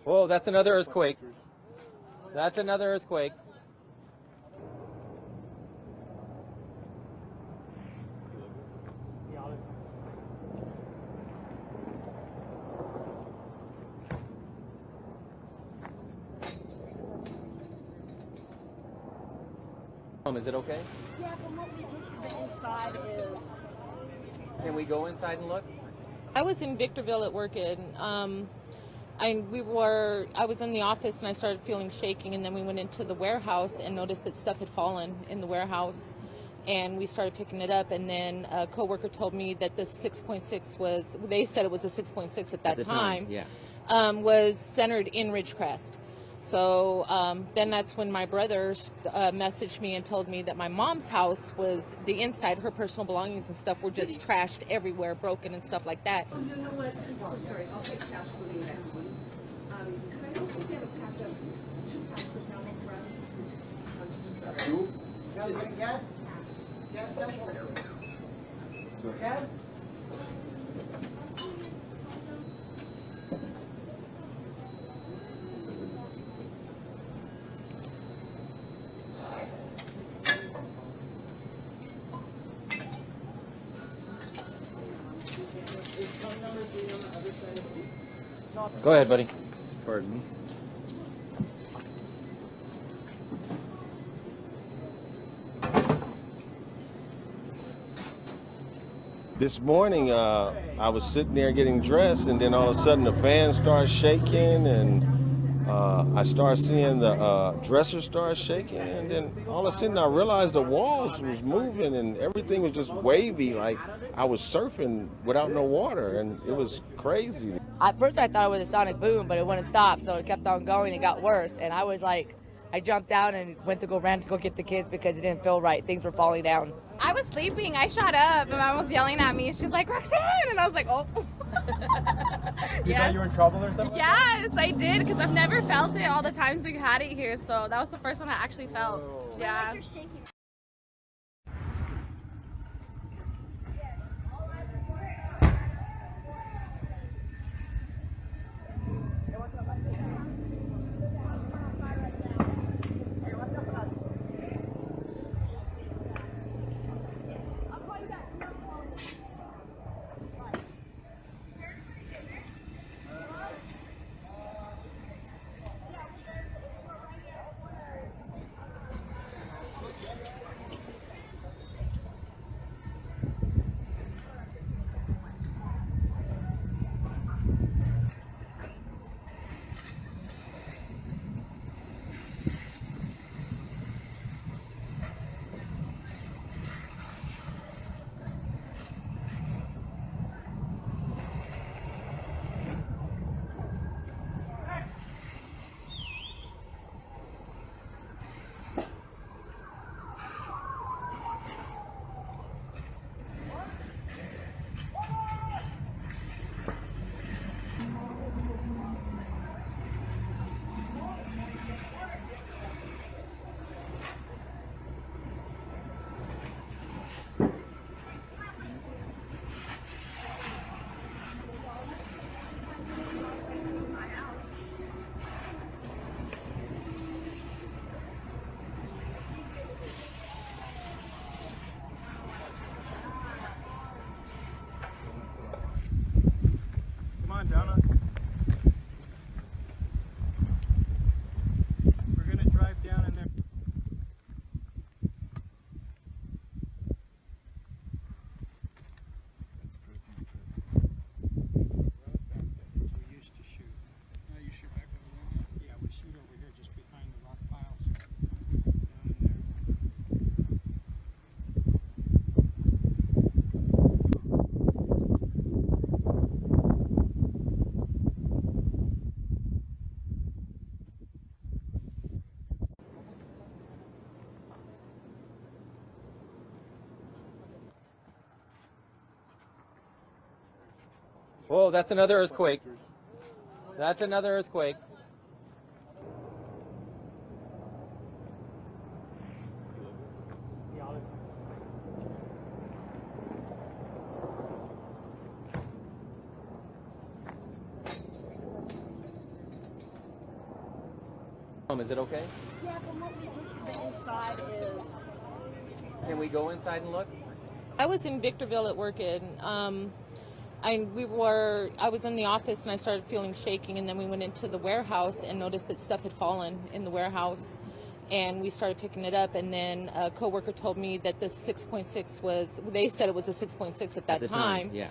Whoa, that's another earthquake. That's another earthquake. Is it okay? Yeah, from what we can see, the inside is. Can we go inside and look? I was in Victorville at work, and I was in the office, and I started feeling shaking, and then we went into the warehouse and noticed that stuff had fallen in the warehouse, and we started picking it up, and then a coworker told me that the 6.6 was, they said it was a 6.6 at that time, yeah. Was centered in Ridgecrest. So then that's when my brother messaged me and told me that my mom's house was, the inside, her personal belongings and stuff were just trashed everywhere, broken and stuff like that. Oh, you know what? Oh, sorry, I'll take cash for the next one. Can I also get a pack of 2 packs of Mountain Crest? Two? Guys, you getting gas? Gas, gas? Go ahead, buddy. Pardon me. This morning, I was sitting there getting dressed, and then all of a sudden the fan starts shaking, and I start seeing the dresser start shaking, and then all of a sudden I realized the walls was moving, and everything was just wavy, like I was surfing without no water, and it was crazy. At first I thought it was a sonic boom, but it wouldn't stop, so it kept on going and got worse. And I was like, I jumped down and ran to go get the kids because it didn't feel right. Things were falling down. I was sleeping. I shot up, and my mom was yelling at me. She's like, Roxanne! And I was like, oh. You thought you were in trouble or something? Yes, I did, because I've never felt it all the times we had it here. So that was the first one I actually felt. Whoa. Yeah. Come on, Donna. We're gonna drive down in there. We used to shoot. Now you shoot back over there now? Yeah, we shoot over here just behind the rock piles. Down in there. Whoa, that's another earthquake. That's another earthquake. Is it okay? Yeah, from what we understand, the inside is. Can we go inside and look? I was in Victorville at work, and I was in the office, and I started feeling shaking, and then we went into the warehouse and noticed that stuff had fallen in the warehouse, and we started picking it up, and then a coworker told me that the 6.6 was, they said it was a 6.6 at that time, Yeah.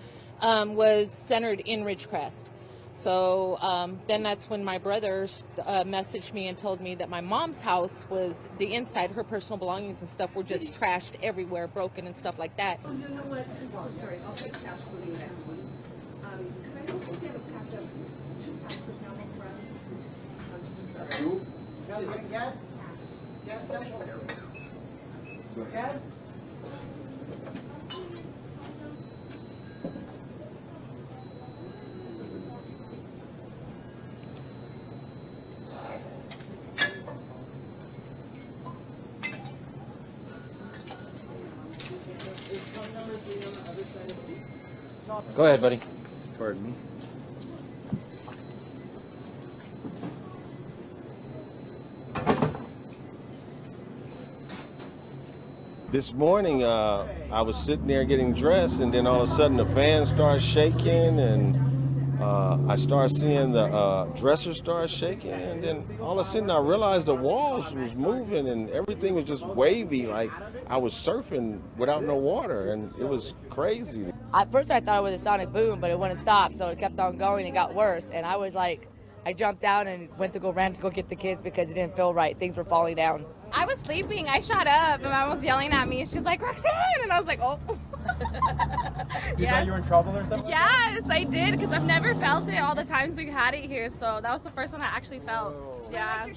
was centered in Ridgecrest. So then that's when my brother messaged me and told me that my mom's house was, the inside, her personal belongings and stuff were just trashed everywhere, broken and stuff like that. Oh, you know what? I'm so sorry. I'll take cash moving next week. Could I also get a pack of 2 packs of Mountain Crab? I'm so sorry. Yes? Yes? Go ahead, buddy. Pardon me. This morning, I was sitting there getting dressed, and then all of a sudden the fan starts shaking, and I start seeing the dresser start shaking, and then all of a sudden I realized the walls was moving, and everything was just wavy, like I was surfing without no water, and it was crazy. At first I thought it was a sonic boom, but it wouldn't stop, so it kept on going and got worse. And I was like, I jumped down and ran to go get the kids because it didn't feel right. Things were falling down. I was sleeping. I shot up, and my mom was yelling at me. She's like, Roxanne, and I was like, oh. You thought you were in trouble or something? Yes, I did, because I've never felt it all the times we had it here. So that was the first one I actually felt. Yeah.